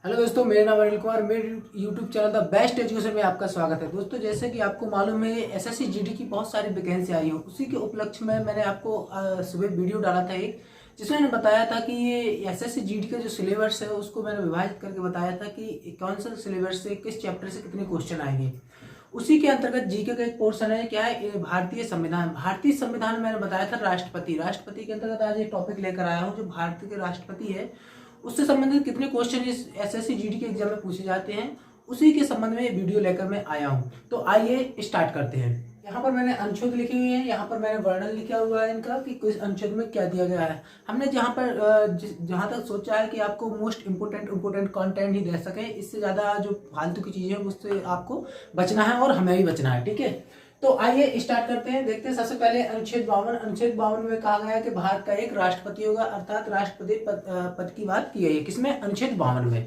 Hello दोस्तों, मेरा नाम अनिल कुमार। मेरे YouTube channel the best education में आपका स्वागत है। दोस्तों, जैसे कि आपको मालूम है एसएससी जीडी की बहुत सारी वैकेंसी आई हो, उसी के उपलक्ष्य में मैंने आपको सुबह वीडियो डाला था एक, जिसमें मैंने बताया था कि ये एसएससी जीडी का जो सिलेबस है उसको मैंने विभाजित करके बताया था कि कौन सा सिलेबस से किस चैप्टर से कितने क्वेश्चन आएंगे। उसी के अंतर्गत जीके का एक पोर्शन है, क्या है, भारतीय संविधान। भारतीय संविधान मैंने बताया था राष्ट्रपति के अंतर्गत आज ये टॉपिक लेकर आया हूँ। जो भारत के राष्ट्रपति है उससे संबंधित कितने क्वेश्चन इस एसएससी जीडी के एग्जाम में पूछे जाते हैं, उसी के संबंध में ये वीडियो लेकर मैं आया हूँ। तो आइए स्टार्ट करते हैं। यहाँ पर मैंने अनुच्छेद लिखे हुए हैं, यहाँ पर मैंने वर्णन लिखा हुआ है इनका कि किस अनुच्छेद में क्या दिया गया है। हमने जहाँ पर जहाँ तक सोचा है कि आपको मोस्ट इम्पोर्टेंट कंटेंट ही दे सके, इससे ज़्यादा जो फालतू की चीज़ें हैं उससे आपको बचना है और हमें भी बचना है, ठीक है। तो आइए स्टार्ट करते हैं। देखते हैं सबसे पहले अनुच्छेद 52 में कहा गया है कि भारत का एक राष्ट्रपति होगा, अर्थात राष्ट्रपति पद की बात की गई है। किसमें? अनुच्छेद 52 में।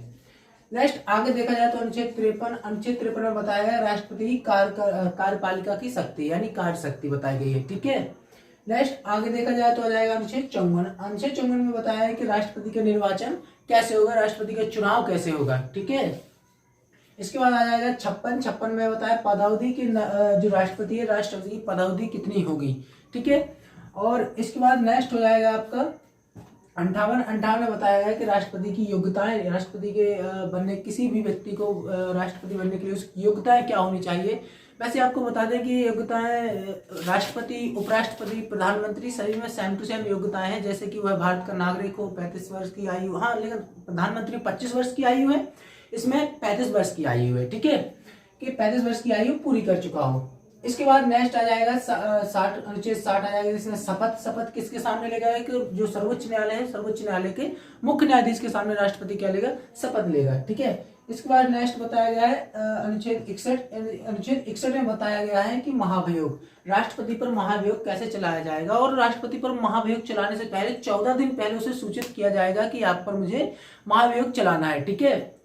नेक्स्ट आगे देखा जाए तो अनुच्छेद 53 में बताया गया राष्ट्रपति की कार्यपालिका की शक्ति यानी कार्य शक्ति बताई गई है, ठीक है। नेक्स्ट आगे देखा जाए तो आ जाएगा अनुच्छेद 54 में बताया है कि राष्ट्रपति का निर्वाचन कैसे होगा, राष्ट्रपति का चुनाव कैसे होगा, ठीक है। इसके बाद आ जाएगा 56 में बताया पदावधि की जो राष्ट्रपति है, राष्ट्रपति की पदावधि कितनी होगी, ठीक है। और इसके बाद नेक्स्ट हो जाएगा आपका 58 में बताया गया कि राष्ट्रपति की योग्यताएं, राष्ट्रपति के बनने, किसी भी व्यक्ति को राष्ट्रपति बनने के लिए उसकी योग्यताएं क्या होनी चाहिए। वैसे आपको बता दें कि योग्यताएं राष्ट्रपति, उपराष्ट्रपति, प्रधानमंत्री सभी में सेम टू सेम योग्यताएं हैं। जैसे कि वह भारत का नागरिक हो, 35 वर्ष की आयु, हाँ लेकिन प्रधानमंत्री 25 वर्ष की आयु है, इसमें 35 वर्ष की आयु है, ठीक है, कि 35 वर्ष की आयु पूरी कर चुका हो। इसके बाद नेक्स्ट आ जाएगा अनुच्छेद 60 आ जाएगा, जिसमें शपथ किसके सामने लेगा है कि जो सर्वोच्च न्यायालय है, सर्वोच्च न्यायालय के मुख्य न्यायाधीश के सामने राष्ट्रपति क्या लेगा? शपथ लेगा, ठीक है। इसके बाद नेक्स्ट बताया गया है अनुच्छेद 61 में बताया गया है कि महाभियोग, राष्ट्रपति पर महाभियोग कैसे चलाया जाएगा, और राष्ट्रपति पर महाभियोग चलाने से पहले 14 दिन पहले उसे सूचित किया जाएगा कि आप पर मुझे महाभियोग चलाना है, ठीक है।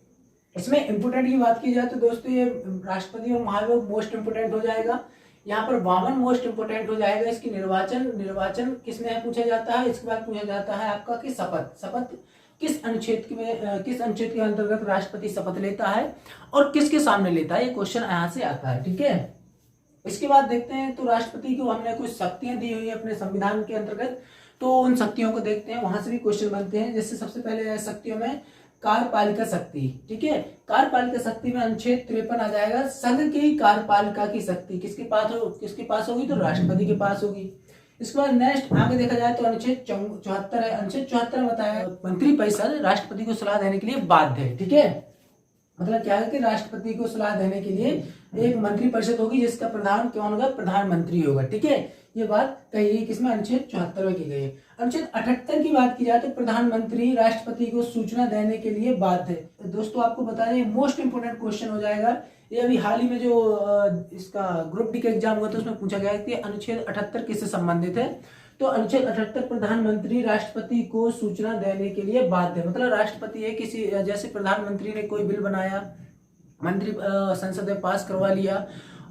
इसमें इंपोर्टेंट की बात की जाए तो दोस्तों ये राष्ट्रपति और महाभियोग मोस्ट इंपोर्टेंट हो जाएगा। यहाँ पर 52 मोस्ट इंपोर्टेंट हो जाएगा। इसकी निर्वाचन किसमें पूछा जाता है। इसके बाद पूछा जाता है आपका कि शपथ किस अनुच्छेद के अंतर्गत राष्ट्रपति शपथ लेता है और किसके सामने लेता है, ये क्वेश्चन यहाँ से आता है, ठीक है। इसके बाद देखते हैं तो राष्ट्रपति को हमने कुछ शक्तियां दी हुई है अपने संविधान के अंतर्गत, तो उन शक्तियों को देखते हैं, वहां से भी क्वेश्चन बनते हैं। जैसे सबसे पहले शक्तियों में कार्यपालिका शक्ति, ठीक है। कार्यपालिका शक्ति में अनुच्छेद 53 आ जाएगा, संघ की कार्यपालिका की शक्ति किसके पास होगी, तो राष्ट्रपति के पास होगी। इसके बाद नेक्स्ट आगे देखा जाए तो अनुच्छेद 74 है। अनुच्छेद 74 में बताया मंत्री परिषद राष्ट्रपति को सलाह देने के लिए बाध्य है, ठीक है। मतलब क्या है कि राष्ट्रपति को सलाह देने के लिए एक मंत्री परिषद होगी, जिसका प्रधान कौन होगा? प्रधानमंत्री होगा, ठीक है। ये बात कही गई किसमें? अनुच्छेद 74 में की गई है। अनुच्छेद 78 की बात की जाए तो प्रधानमंत्री राष्ट्रपति को सूचना देने के लिए बाध्य है। दोस्तों आपको बता दें मोस्ट इंपोर्टेंट क्वेश्चन हो जाएगा, ये अभी हाल ही में जो इसका ग्रुप डी का एग्जाम हुआ था उसमें पूछा गया कि अनुच्छेद 78 किससे संबंधित है। तो अनुच्छेद 78 प्रधानमंत्री राष्ट्रपति को सूचना देने के लिए बाध्य है। मतलब राष्ट्रपति है किसी, जैसे प्रधानमंत्री ने कोई बिल बनाया, मंत्री संसद में पास करवा लिया,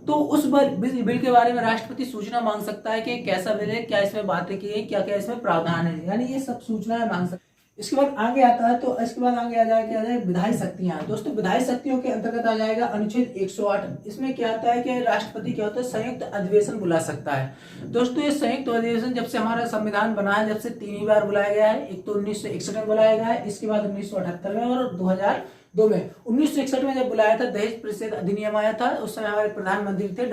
तो उस बिल के बारे में राष्ट्रपति सूचना मांग सकता है कि कैसा बिल है, क्या इसमें बातें की है, क्या क्या इसमें प्रावधान है, यानी ये सब सूचनाएं मांग सकता है। इसके बाद आगे आता है तो इसके बाद आगे आ जाएगा विधायी शक्तियां। दोस्तों विधायी शक्तियों के अंतर्गत आ जाएगा अनुच्छेद 108। इसमें क्या आता है कि राष्ट्रपति क्या होता है? संयुक्त अधिवेशन बुला सकता है। दोस्तों ये संयुक्त अधिवेशन जब से हमारा संविधान बना है, जब से 3 ही बार बुलाया गया है। एक तो 1961 में बुलाया गया है, इसके बाद 1978 में और 2002 में। 1961 में जब बुलाया था, दहेज प्रतिषेध अधिनियम आया था, उस समय हमारे प्रधानमंत्री थे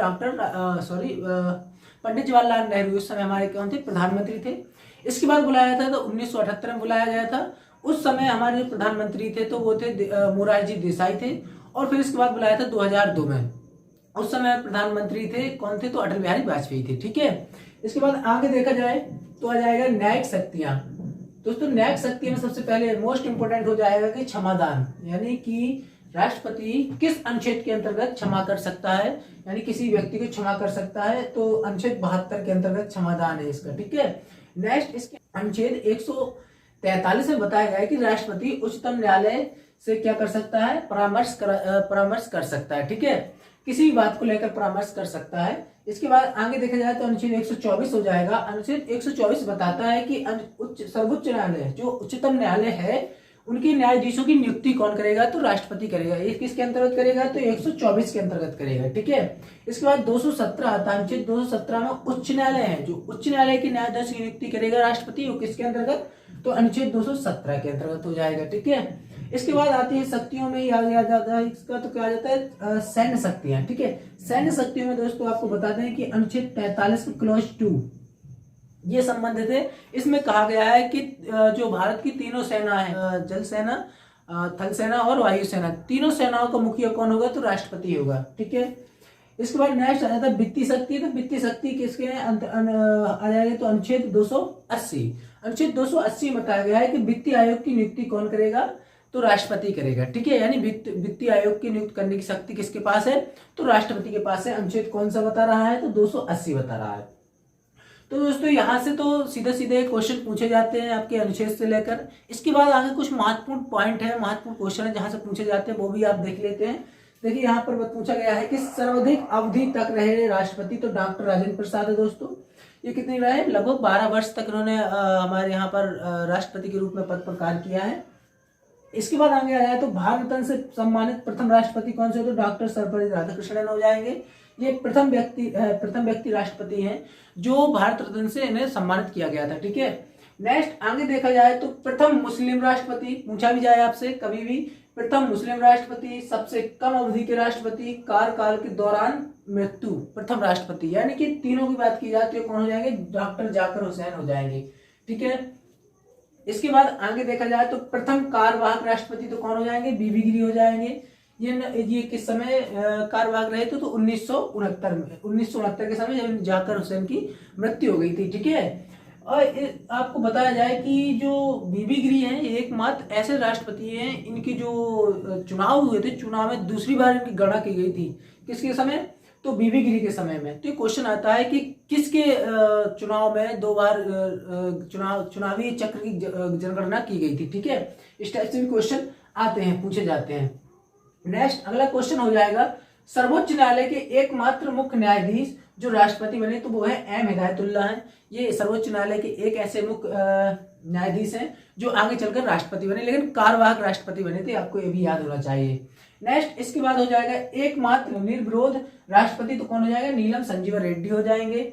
पंडित जवाहरलाल नेहरू, उस समय हमारे कौन थे? प्रधानमंत्री थे। इसके बाद बुलाया था तो 1978 में बुलाया गया था, उस समय हमारे जो प्रधानमंत्री थे तो वो थे मोरारजी देसाई थे। और फिर इसके बाद बुलाया था 2002 में, उस समय प्रधानमंत्री थे कौन थे? तो अटल बिहारी वाजपेयी थे, ठीक है। इसके बाद आगे देखा जाए तो आ जाएगा न्यायिक शक्तियां। दोस्तों न्यायिक शक्ति में सबसे पहले मोस्ट इंपोर्टेंट हो जाएगा कि क्षमादान, यानी कि राष्ट्रपति किस अनुच्छेद के अंतर्गत क्षमा कर सकता है, यानी किसी व्यक्ति को क्षमा कर सकता है, तो अनुच्छेद 72 के अंतर्गत क्षमादान है इसका, ठीक है। नेक्स्ट इसके अनुच्छेद 143 में बताया गया है कि राष्ट्रपति उच्चतम न्यायालय से क्या कर सकता है? परामर्श कर सकता है, ठीक है। किसी भी बात को लेकर परामर्श कर सकता है। इसके बाद आगे देखा जाए तो अनुच्छेद 124 हो जाएगा। अनुच्छेद 124 बताता है कि सर्वोच्च न्यायालय, जो उच्चतम न्यायालय है, उनके न्यायाधीशों की नियुक्ति कौन करेगा? तो राष्ट्रपति करेगा। ये किसके अंतर्गत करेगा? तो 124 के अंतर्गत करेगा। ठीक है। इसके बाद 217 आता है, अनुच्छेद 217 में उच्च न्यायालय है, जो उच्च न्यायालय के न्यायाधीश की नियुक्ति करेगा राष्ट्रपति, वो किसके अंतर्गत? तो अनुच्छेद 217 के अंतर्गत हो जाएगा। ठीक है। इसके बाद आती है शक्तियों में ही आ जाता है इसका, तो क्या आ जाता है? सैन्य शक्तियां। ठीक है। सैन्य शक्तियों में दोस्तों आपको बता दें कि अनुच्छेद 43 क्लॉज 2 ये संबंधित है। इसमें कहा गया है कि जो भारत की तीनों सेना है, जल सेना, थल सेना और वायु सेना, तीनों सेनाओं का मुखिया कौन होगा? तो राष्ट्रपति होगा। ठीक है। इसके बाद नेक्स्ट आ जाता है वित्तीय शक्ति। तो वित्तीय शक्ति किसके आ जाएगा? तो अनुच्छेद 280। अनुच्छेद 280 में बताया गया है कि वित्तीय आयोग की नियुक्ति कौन करेगा? तो राष्ट्रपति करेगा। ठीक है। यानी वित्तीय आयोग की नियुक्त करने की शक्ति किसके पास है? तो राष्ट्रपति के पास है। अनुच्छेद कौन सा बता रहा है? तो 280 बता रहा है। तो दोस्तों यहाँ से तो सीधे सीधे क्वेश्चन पूछे जाते हैं आपके अनुच्छेद से लेकर। इसके बाद आगे कुछ महत्वपूर्ण पॉइंट है, महत्वपूर्ण क्वेश्चन है जहां से पूछे जाते हैं, वो भी आप देख लेते हैं। देखिए यहाँ पर पूछा गया है कि सर्वाधिक अवधि तक रहे राष्ट्रपति, तो डॉक्टर राजेंद्र प्रसाद है दोस्तों। ये कितनी रहे? लगभग 12 वर्ष तक इन्होंने हमारे यहाँ पर राष्ट्रपति के रूप में पद पर कार्य किया है। इसके बाद आगे आ जाए तो भारत रत्न से सम्मानित प्रथम राष्ट्रपति कौन से? तो डॉक्टर सर्वपल्ली राधाकृष्णन हो जाएंगे। ये प्रथम व्यक्ति राष्ट्रपति हैं जो भारत रत्न से इन्हें सम्मानित किया गया था। ठीक है। नेक्स्ट आगे देखा जाए तो प्रथम मुस्लिम राष्ट्रपति, पूछा भी जाए आपसे कभी भी, प्रथम मुस्लिम राष्ट्रपति, सबसे कम अवधि के राष्ट्रपति, कार्यकाल के दौरान मृत्यु, प्रथम राष्ट्रपति, यानी कि तीनों की बात की जाती है, कौन हो जाएंगे? डॉक्टर जाकिर हुसैन हो जाएंगे। ठीक है। इसके बाद आगे देखा जाए तो प्रथम कार्यवाहक राष्ट्रपति तो कौन हो जाएंगे? बीबी गिरी हो जाएंगे। ये किस समय कार्यवाहक रहे थे? तो 1969 के समय जब जाकिर हुसैन की मृत्यु हो गई थी। ठीक है। और आपको बताया जाए कि जो बीबी गिरी हैं ये एकमात्र ऐसे राष्ट्रपति हैं, इनके जो चुनाव हुए थे, चुनाव में दूसरी बार इनकी गणना की गई थी। किसके समय? तो बीबी गिरी के समय में। तो ये क्वेश्चन आता है कि किसके चुनाव में 2 बार चुनावी चक्र की जनगणना की गई थी। ठीक है। इस टाइप से भी क्वेश्चन आते हैं, पूछे जाते हैं। नेक्स्ट अगला क्वेश्चन हो जाएगा, सर्वोच्च न्यायालय के एकमात्र मुख्य न्यायाधीश जो राष्ट्रपति बने, तो वो है एम हिदायतुल्लाह हैं। ये सर्वोच्च न्यायालय के एक ऐसे मुख्य न्यायाधीश हैं जो आगे चलकर राष्ट्रपति बने, लेकिन कार्यवाहक राष्ट्रपति बने थे, आपको ये भी याद होना चाहिए। नेक्स्ट इसके बाद हो जाएगा एकमात्र निर्विरोध राष्ट्रपति, तो कौन हो जाएगा? नीलम संजीवा रेड्डी हो जाएंगे।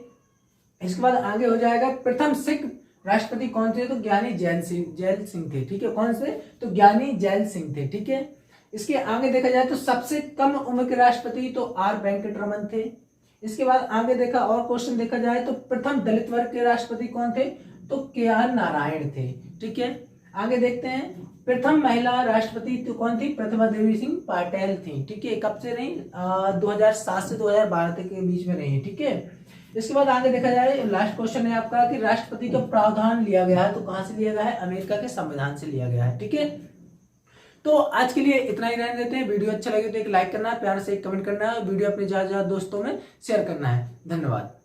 इसके बाद आगे हो जाएगा प्रथम सिख राष्ट्रपति कौन थे? तो ज्ञानी जैल सिंह थे। ठीक है। कौन से? तो ज्ञानी जैल सिंह थे। ठीक है। इसके आगे देखा जाए तो सबसे कम उम्र के राष्ट्रपति तो आर वेंकटरमन थे। इसके बाद आगे देखा और क्वेश्चन देखा जाए तो प्रथम दलित वर्ग के राष्ट्रपति कौन थे? तो के आर नारायण थे। ठीक है। आगे देखते हैं प्रथम महिला राष्ट्रपति तो कौन थी? प्रतिभा देवी सिंह पाटिल थी। ठीक है। कब से रही? 2007 से 2012 तक के बीच में रही। ठीक है। इसके बाद आगे देखा जाए, लास्ट क्वेश्चन है आपका कि राष्ट्रपति का प्रावधान लिया गया है, तो कहां से लिया गया है? अमेरिका के संविधान से लिया गया है। ठीक है। तो आज के लिए इतना ही रहने देते हैं। वीडियो अच्छा लगे तो एक लाइक करना है, प्यार से एक कमेंट करना है, वीडियो अपने ज्यादा दोस्तों में शेयर करना है। धन्यवाद।